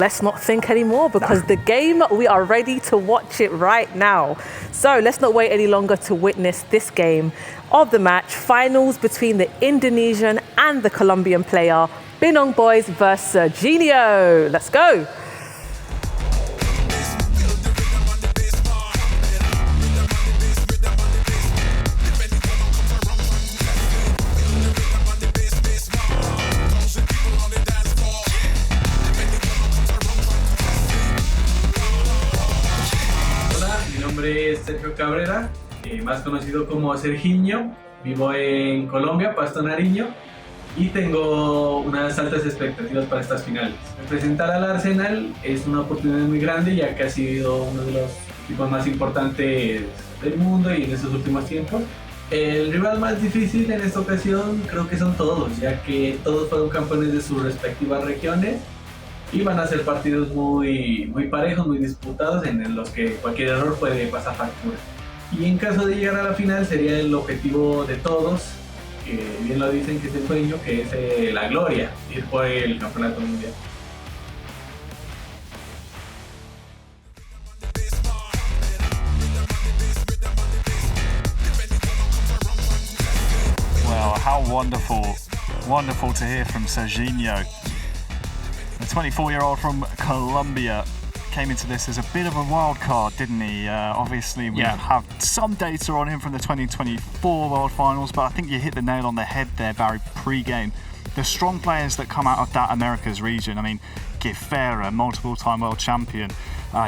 Let's not think anymore because the game, we are ready to watch it right now. So let's not wait any longer to witness this game of the match. Finals between the Indonesian and the Colombian player, Binong Boys versus Serginho. Let's go. Mi nombre es Sergio Cabrera, más conocido como Serginho. Vivo en Colombia, Pasto Nariño, y tengo unas altas expectativas para estas finales. Representar al Arsenal es una oportunidad muy grande, ya que ha sido uno de los equipos más importantes del mundo y en estos últimos tiempos. El rival más difícil en esta ocasión creo que son todos, ya que todos fueron campeones de sus respectivas regiones. Y van a ser partidos muy parejos, muy disputados, en los que cualquier error puede pasar factura. Y en caso de llegar a la final sería el objetivo de todos, que bien lo dicen que es el sueño, que es la gloria, ir por el campeonato mundial. Well, how wonderful to hear from Serginho. The 24-year-old from Colombia came into this as a bit of a wild card, didn't he? Obviously, we have some data on him from the 2024 World Finals, but I think you hit the nail on the head there, Barry, pre-game. The strong players that come out of that Americas region, I mean, Gifera, multiple-time world champion.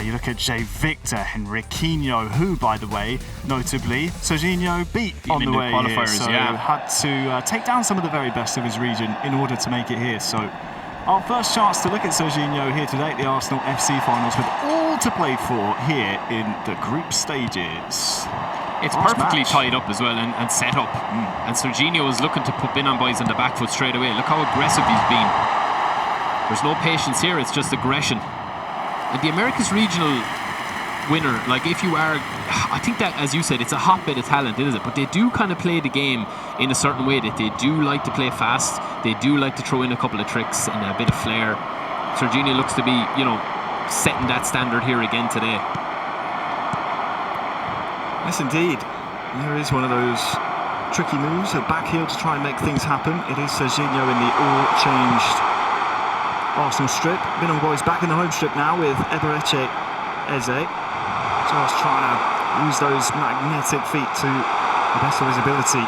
You look at Jay Victor, Henriquinho, who, by the way, notably, Serginho beat on the way here, so had to take down some of the very best of his region in order to make it here. So our first chance to look at Serginho here today at the Arsenal FC Finals, with all to play for here in the group stages. It's perfectly tied up as well and set up. And Serginho is looking to put Binong Boys on the back foot straight away. Look how aggressive he's been. There's no patience here, it's just aggression. And the Americas regional winner, like if you are, I think that, as you said, it's a hotbed of talent, isn't it? But they do kind of play the game in a certain way, that they do like to play fast, they do like to throw in a couple of tricks and a bit of flair. Serginho looks to be, you know, setting that standard here again today. Yes, indeed. There is one of those tricky moves, a back heel to try and make things happen. It is Serginho in the all-changed Arsenal strip. Binong Boys back in the home strip now with Eberechi Eze. Just trying to use those magnetic feet to the best of his ability.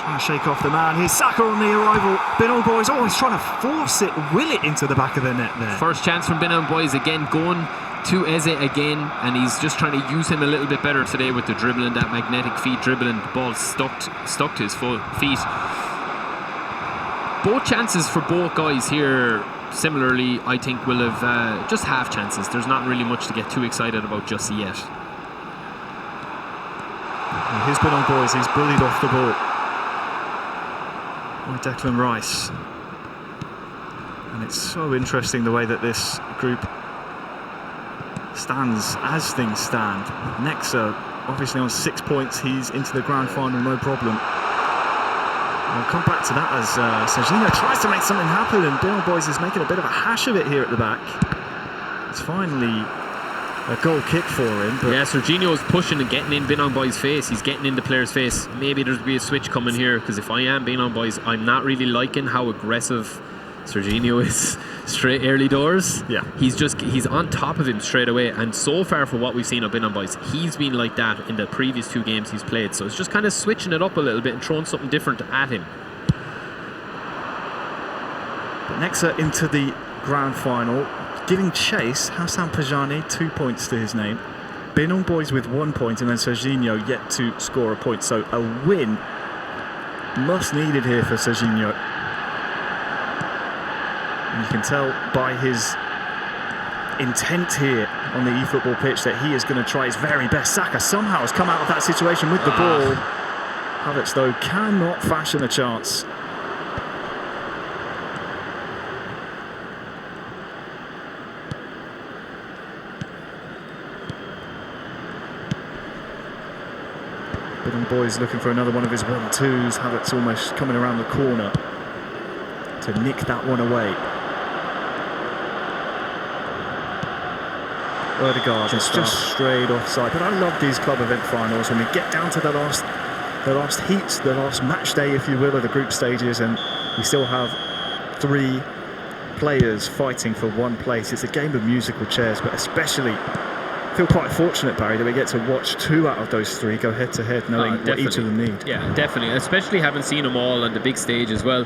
Trying to shake off the man. Here's Saka on the arrival. Binong Boys always trying to force it, will it into the back of the net there. First chance from Binong Boys again, going to Eze again, and he's just trying to use him a little bit better today with the dribbling, that magnetic feet dribbling. The ball stuck to his full feet. Both chances for both guys here, similarly, I think will have just half chances. There's not really much to get too excited about just yet. And here's Binong Boys, he's bullied off the ball by Declan Rice. And it's so interesting the way that this group stands as things stand. Nexa obviously on 6 points, he's into the grand final, no problem. We'll come back to that as Serginho tries to make something happen, and Binong Boys is making a bit of a hash of it here at the back. It's finally a goal kick for him. But yeah, Serginho is pushing and getting in Binong Boys' face. He's getting in the player's face. Maybe there'll be a switch coming here, because if I am Binong Boys, I'm not really liking how aggressive Serginho is straight early doors. Yeah, he's on top of him straight away, and so far from what we've seen of Binong Boys, he's been like that in the previous 2 games he's played. So it's just kind of switching it up a little bit and throwing something different at him. But Nexa into the grand final, giving chase. Hassan Pajani, 2 points to his name. Binong Boys with 1 point, and then Serginho yet to score a point. So a win must needed here for Serginho. And you can tell by his intent here on the eFootball pitch that he is going to try his very best. Saka somehow has come out of that situation with the ball. Havertz, though, cannot fashion a chance. Binong Boys looking for another one of his 1-2s. Havertz almost coming around the corner to nick that one away. Odegaard has just strayed offside. But I love these club event finals when we get down to the last heats, the last match day, if you will, of the group stages, and we still have 3 players fighting for one place. It's a game of musical chairs, but especially I feel quite fortunate, Barry, that we get to watch 2 out of those 3 go head to head, knowing what each of them need. Yeah, definitely, especially having seen them all on the big stage as well,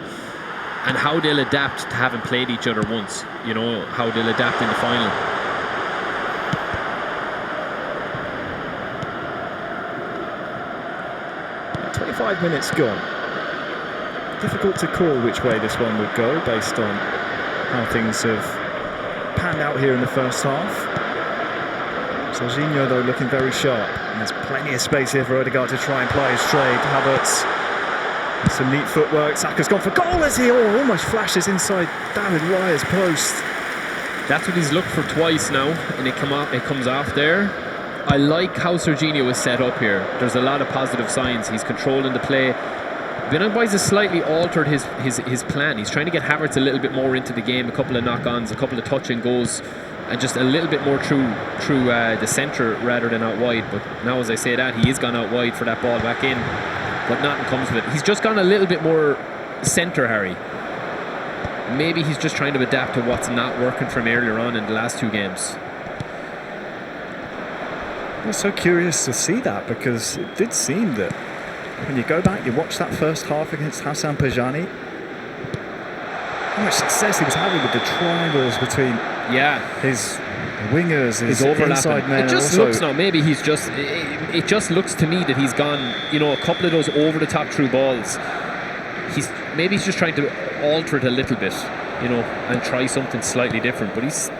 and how they'll adapt to having played each other once, you know, how they'll adapt in the final. About 25 minutes gone. Difficult to call which way this one would go based on how things have panned out here in the first half. Serginho, though, looking very sharp. And there's plenty of space here for Odegaard to try and play his trade. Havertz, some neat footwork. Saka's gone for goal as he almost flashes inside David Raya's post. That's what he's looked for twice now, and it comes off there. I like how Serginho is set up here. There's a lot of positive signs. He's controlling the play. Benin Boys has slightly altered his plan. He's trying to get Havertz a little bit more into the game, a couple of knock-ons, a couple of touch and goes, and just a little bit more through the centre rather than out wide. But now, as I say that, he is gone out wide for that ball back in, but nothing comes of it. He's just gone a little bit more centre, Harry. Maybe he's just trying to adapt to what's not working from earlier on in the last 2 games. I was so curious to see that, because it did seem that when you go back, you watch that first half against Hassan Pajani, how much success he was having with the triangles between his wingers, his inside men. It just looks now, maybe he's just, it just looks to me that he's gone, you know, a couple of those over the top through balls. Maybe he's just trying to alter it a little bit, you know, and try something slightly different. But he's...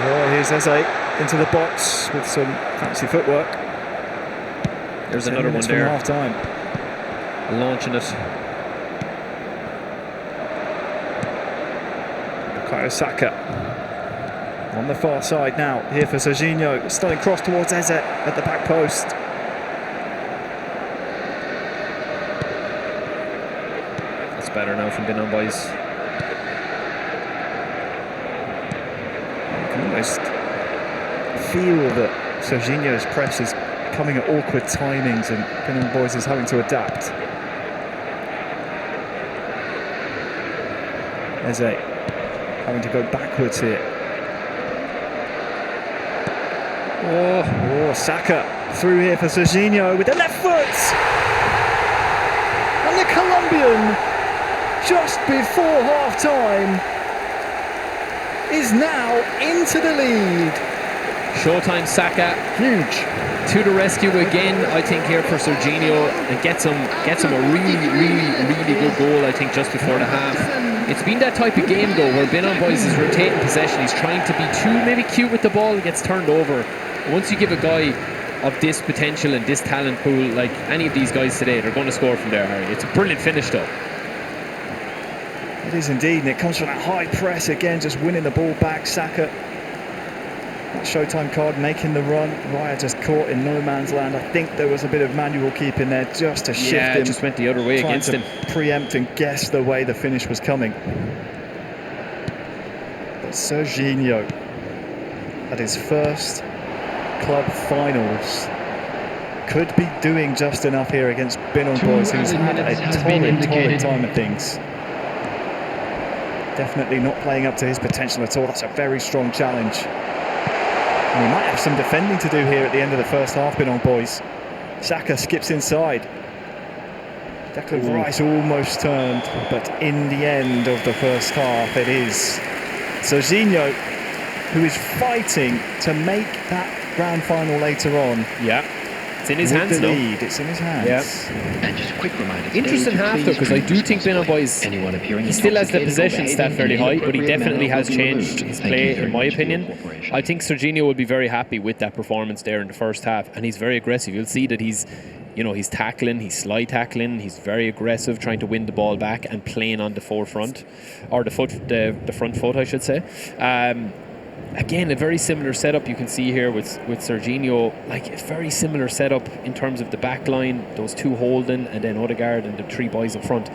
Oh, here's Eze into the box with some fancy footwork. There's another one there. Half time. Launching it. Bukayo Saka on the far side now. Here for Serginho. Stunning cross towards Eze at the back post. That's better now from Benin Boys. You can almost feel that Serginho's press is coming at awkward timings, and Benin Boys is having to adapt. Eze having to go backwards here. Oh, Saka through here for Serginho with the left foot! And the Colombian, just before half-time, is now into the lead. Showtime Saka, huge, to the rescue again, I think, here for Serginho, and gets him a really good goal, I think, just before the half. It's been that type of game, though, where Benin Boys is rotating possession. He's trying to be too maybe cute with the ball, and gets turned over. Once you give a guy of this potential and this talent pool, like any of these guys today, they're going to score from there, Harry. It's a brilliant finish, though. It is indeed, and it comes from that high press again, just winning the ball back. Saka, that Showtime card, making the run. Raya just caught in no man's land. I think there was a bit of manual keeping there just to shift him. Yeah, just went the other way against him. Preempt and guess the way the finish was coming. But Serginho, at his first club finals, could be doing just enough here against Benin Boys, who's had a torrid time of things. Definitely not playing up to his potential at all. That's a very strong challenge. And we might have some defending to do here at the end of the first half, Benin Boys. Saka skips inside. Declan Rice almost turned, but in the end of the first half, it is Serginho who is fighting to make that grand final later on. Yeah, it's in his hands now. It's in his hands. Yeah. And just a quick reminder. Interesting half, though, because I do think Benin Boys, he still has the possession stat fairly high, but he definitely has changed his play, in my opinion. I think Serginho will be very happy with that performance there in the first half, and he's very aggressive. You'll see that he's, you know, he's tackling, he's slide tackling, he's very aggressive, trying to win the ball back and playing on the forefront, or the front foot, I should say. Again, a very similar setup you can see here with Serginho, like a very similar setup in terms of the back line, those 2 holding, and then Odegaard and the 3 boys in front.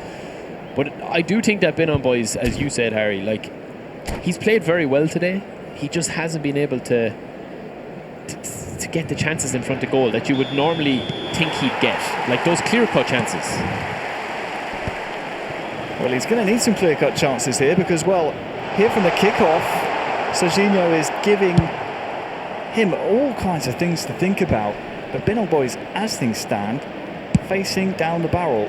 But I do think that Benin Boys, as you said, Harry, like, he's played very well today. he just hasn't been able to get the chances in front of goal that you would normally think he'd get, like those clear-cut chances. Well, he's going to need some clear-cut chances here because, well, here from the kick-off, Serginho is giving him all kinds of things to think about. But Binong Boys, as things stand, facing down the barrel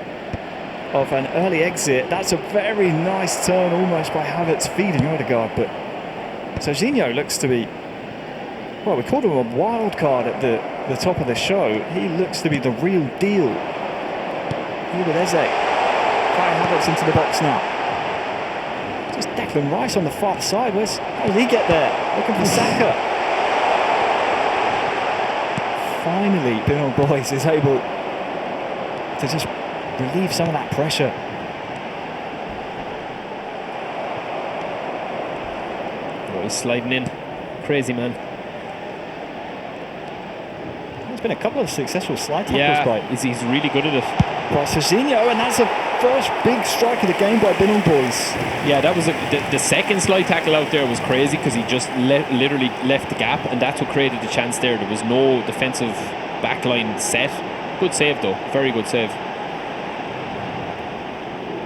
of an early exit. That's a very nice turn almost by Havertz feeding Odegaard, but Serginho looks to be, well, we called him a wild card at the top of the show. He looks to be the real deal. Here with Eze. Kai Havertz into the box now. Just Declan Rice on the far side. How did he get there? Looking for Saka. Finally, Binong Boys is able to just relieve some of that pressure. Oh, he's sliding in. Crazy man. There's been a couple of successful slide tackles by. He's really good at it. By Serginho, and that's the first big strike of the game by Binong Boys. Yeah, that was the second slide tackle out there was crazy because he just literally left the gap, and that's what created the chance there. There was no defensive backline set. Good save though, very good save.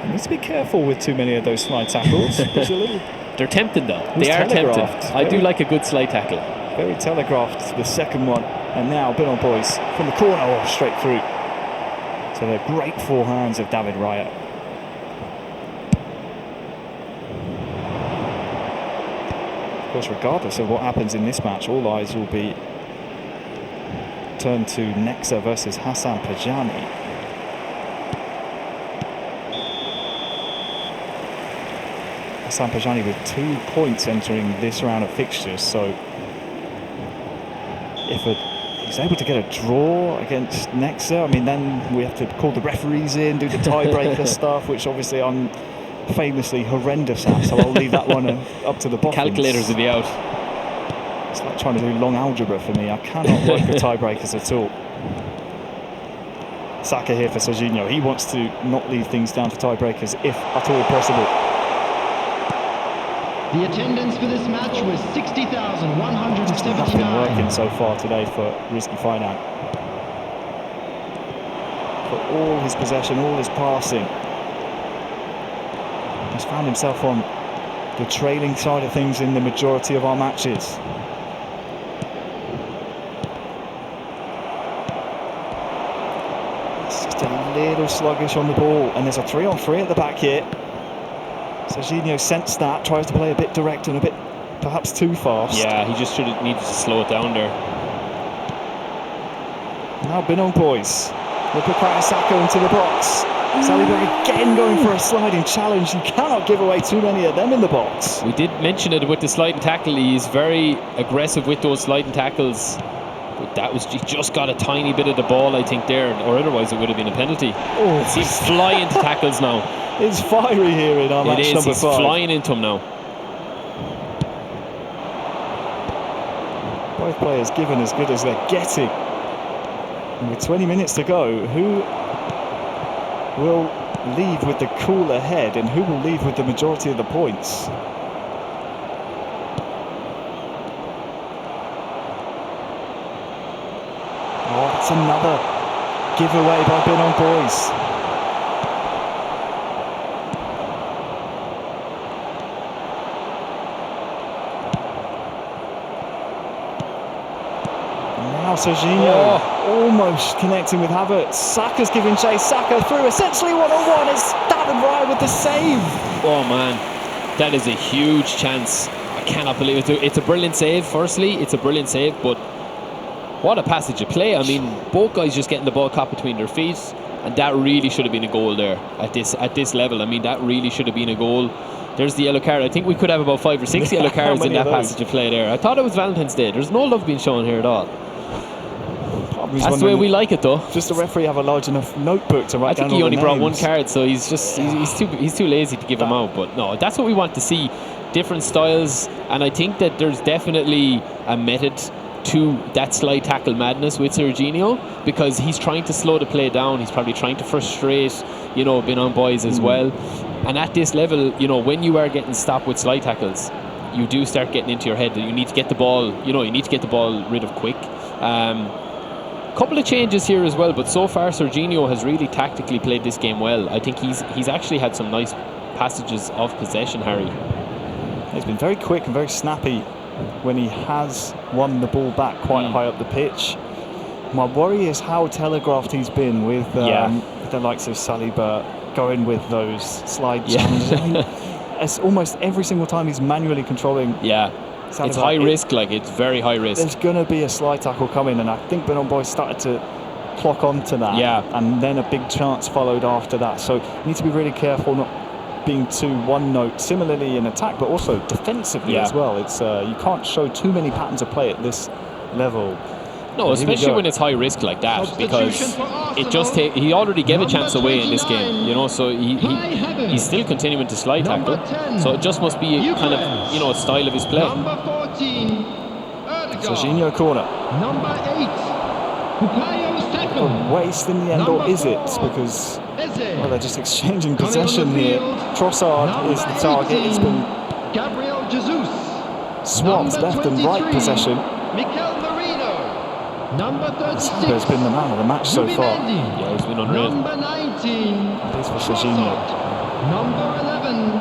You need to be careful with too many of those slide tackles. They're tempting though. They are tempting. I do like a good slide tackle. Very telegraphed, the second one. And now Binong Boys from the corner, straight through. So the great forehands of David Raya. Of course, regardless of what happens in this match, all eyes will be turned to Nexa versus Hassan Pajani. Hassan Pajani with 2 points entering this round of fixtures, so if he's able to get a draw against Nexa, I mean, then we have to call the referees in, do the tiebreaker stuff, which obviously I'm famously horrendous at, so I'll leave that one up to the Boffins. Calculators will be out. It's like trying to do long algebra for me. I cannot work the tiebreakers at all. Saka here for Serginho. He wants to not leave things down to tiebreakers if at all possible. The attendance for this match was 60,179. Nothing working so far today for Rizky Finan. For all his possession, all his passing, he's found himself on the trailing side of things in the majority of our matches. It's just a little sluggish on the ball, and there's a 3-on-3 at the back here. Serginho sensed that, tries to play a bit direct and a bit perhaps too fast. Yeah, he just needed to slow it down there. Now Binong Boys will put Saka into the box. Saliba again going for a sliding challenge. You cannot give away too many of them in the box. We did mention it with the sliding tackle. He's very aggressive with those sliding tackles. But that was, he just got a tiny bit of the ball, I think, there, or otherwise it would have been a penalty. Oh, he's flying to tackles now. It's fiery here in our match number 5. He's flying into him now. Both players given as good as they're getting. And with 20 minutes to go, who will leave with the cooler head and who will leave with the majority of the points? Oh, that's another giveaway by Binong Boys. Now Serginho almost connecting with Havertz. Saka's giving chase. Saka through, essentially one-on-one. It's David Raya with the save. Oh man, that is a huge chance. I cannot believe it. It's a brilliant save. Firstly, it's a brilliant save, but what a passage of play. I mean, both guys just getting the ball caught between their feet, and that really should have been a goal there at this level. I mean, that really should have been a goal. There's the yellow card. I think we could have about 5 or 6 yellow cards in that passage of play there. I thought it was Valentine's Day. There's no love being shown here at all. That's the way we like it, though. Does the referee have a large enough notebook to write down all the names? I think he only brought 1 card, so he's too lazy to give them out. But no, that's what we want to see. Different styles, and I think that there's definitely a method to that slide tackle madness with Serginho, because he's trying to slow the play down. He's probably trying to frustrate, Binong Boys as well. And at this level, when you are getting stopped with slide tackles, you do start getting into your head that you need to get the ball, you need to get the ball rid of quick. Couple of changes here as well, but so far Serginho has really tactically played this game well. I think he's actually had some nice passages of possession, Harry. He's been very quick and very snappy when he has won the ball back quite high up the pitch. My worry is how telegraphed he's been with the likes of Saliba going with those slide challenges. I mean, it's almost every single time he's manually controlling. Saliba, it's high risk, it's very high risk. There's going to be a slide tackle coming, and I think Benon Boys started to clock onto that. And then a big chance followed after that. So you need to be really careful not being too one note, similarly in attack, but also defensively as well. It's you can't show too many patterns of play at this level. No, especially when it's high risk like that, because he already gave a chance away in this game, so he's still continuing to slide tackle. So it just must be kind of a style of his play. Serginho corner. Number 8, A waste in the end, or is it? Because they're just exchanging possession here. Trossard is the target. It's been Gabriel Jesus. swapped left and right possession. Number 36. Saliba's been the man of the match so far. Yeah, he's been unreal. Number 19. It is for Serginho. Number 11.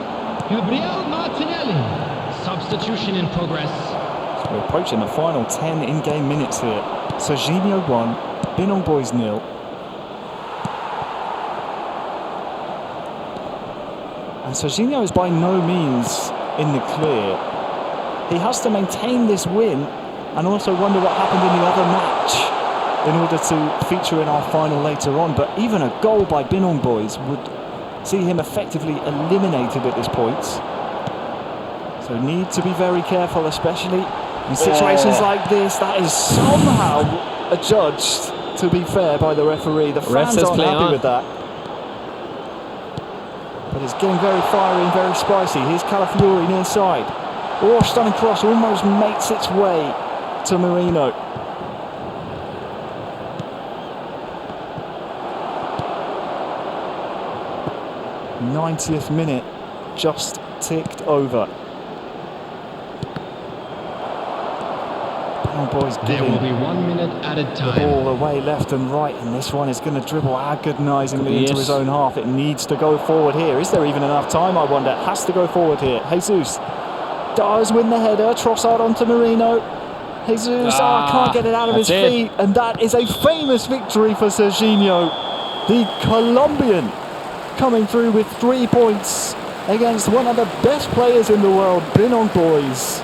Gabriel Martinelli. Substitution in progress. So we're approaching the final 10 in-game minutes here. Serginho 1, Benon Boys 0. And Serginho is by no means in the clear. He has to maintain this win and also wonder what happened in the other match in order to feature in our final later on. But even a goal by Benon Boys would see him effectively eliminated at this point. So need to be very careful, especially in situations like this. That is somehow adjudged, to be fair, by the referee. The fans aren't happy with that. But it's getting very fiery and very spicy. Here's Calafiori near side. Oh, stunning cross, almost makes its way to Marino. '90th minute just ticked over. Boys there will be 1 minute added time. The ball away left and right, and this one is going to dribble agonisingly into his own half. It needs to go forward here. Is there even enough time, I wonder? It has to go forward here. Jesus does win the header. Trossard onto Marino. Jesus can't get it out of his feet, and that is a famous victory for Serginho, the Colombian, coming through with 3 points against one of the best players in the world, Benon Boys.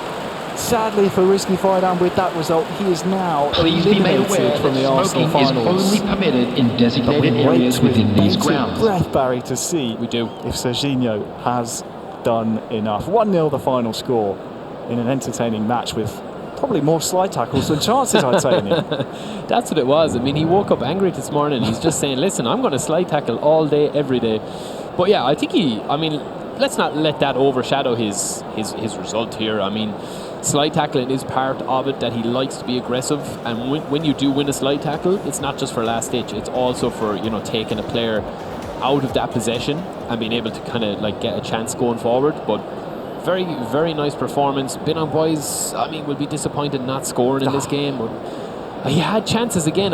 Sadly for Risky Faidan, with that result, he is now eliminated from the Arsenal finals. Is only permitted in designated areas within these grounds. Breath, Barry, to see if Serginho has done enough. 1-0 the final score in an entertaining match with probably more slide tackles than chances, I'd say. That's what it was. I mean, he woke up angry this morning. He's just saying, listen, I'm going to slide tackle all day, every day. But yeah, I think let's not let that overshadow his result here. I mean, slide tackling is part of it, that he likes to be aggressive, and when you do win a slide tackle, it's not just for last ditch, it's also for taking a player out of that possession and being able to kind of get a chance going forward. But very, very nice performance. Benon Boys, will be disappointed not scoring in this game, but he had chances again.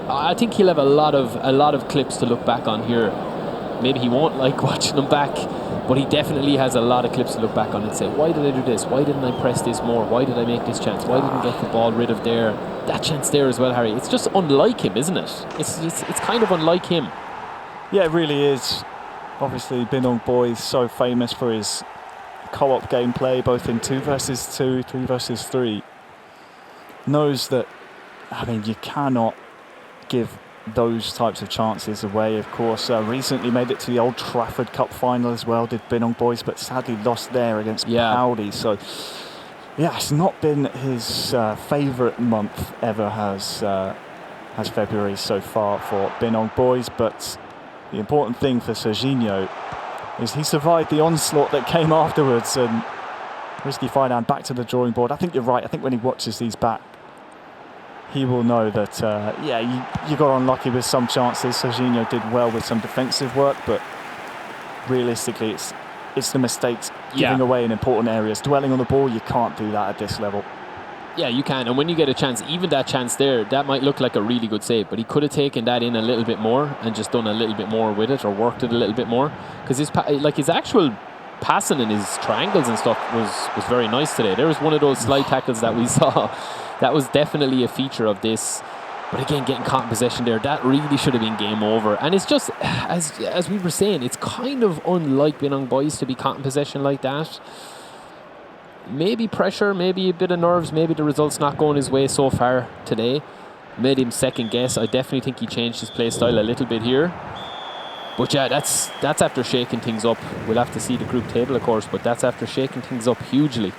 I think he'll have a lot of clips to look back on here. Maybe he won't like watching them back, but he definitely has a lot of clips to look back on and say, why did I do this? Why didn't I press this more? Why did I make this chance? Why didn't I get the ball rid of that chance there as well, Harry? It's just unlike him, isn't it? It's kind of unlike him. Yeah, it really is. Obviously, Benon Boys so famous for his co-op gameplay, both in 2 versus 2, 3 versus 3. Knows that, you cannot give those types of chances away. Of course, recently made it to the Old Trafford Cup final as well, did Benon Boys, but sadly lost there against Paudi. So yeah, it's not been his favourite month ever, has February so far for Benon Boys. But the important thing for Serginho is he survived the onslaught that came afterwards, and Risky Faidan back to the drawing board. I think you're right. I think when he watches these back, he will know that, you got unlucky with some chances. Serginho did well with some defensive work, but realistically, it's the mistakes giving away in important areas. Dwelling on the ball, you can't do that at this level. Yeah, you can. And when you get a chance, even that chance there, that might look like a really good save, but he could have taken that in a little bit more and just done a little bit more with it, or worked it a little bit more. Because his actual passing and his triangles and stuff was very nice today. There was one of those slide tackles that we saw. That was definitely a feature of this. But again, getting caught in possession there, that really should have been game over. And it's just, as we were saying, it's kind of unlike Binong Boys to be caught in possession like that. Maybe pressure, maybe a bit of nerves, maybe the results not going his way so far today made him second guess. I definitely think he changed his play style a little bit here. But yeah, that's after shaking things up. We'll have to see the group table, of course, but that's after shaking things up hugely.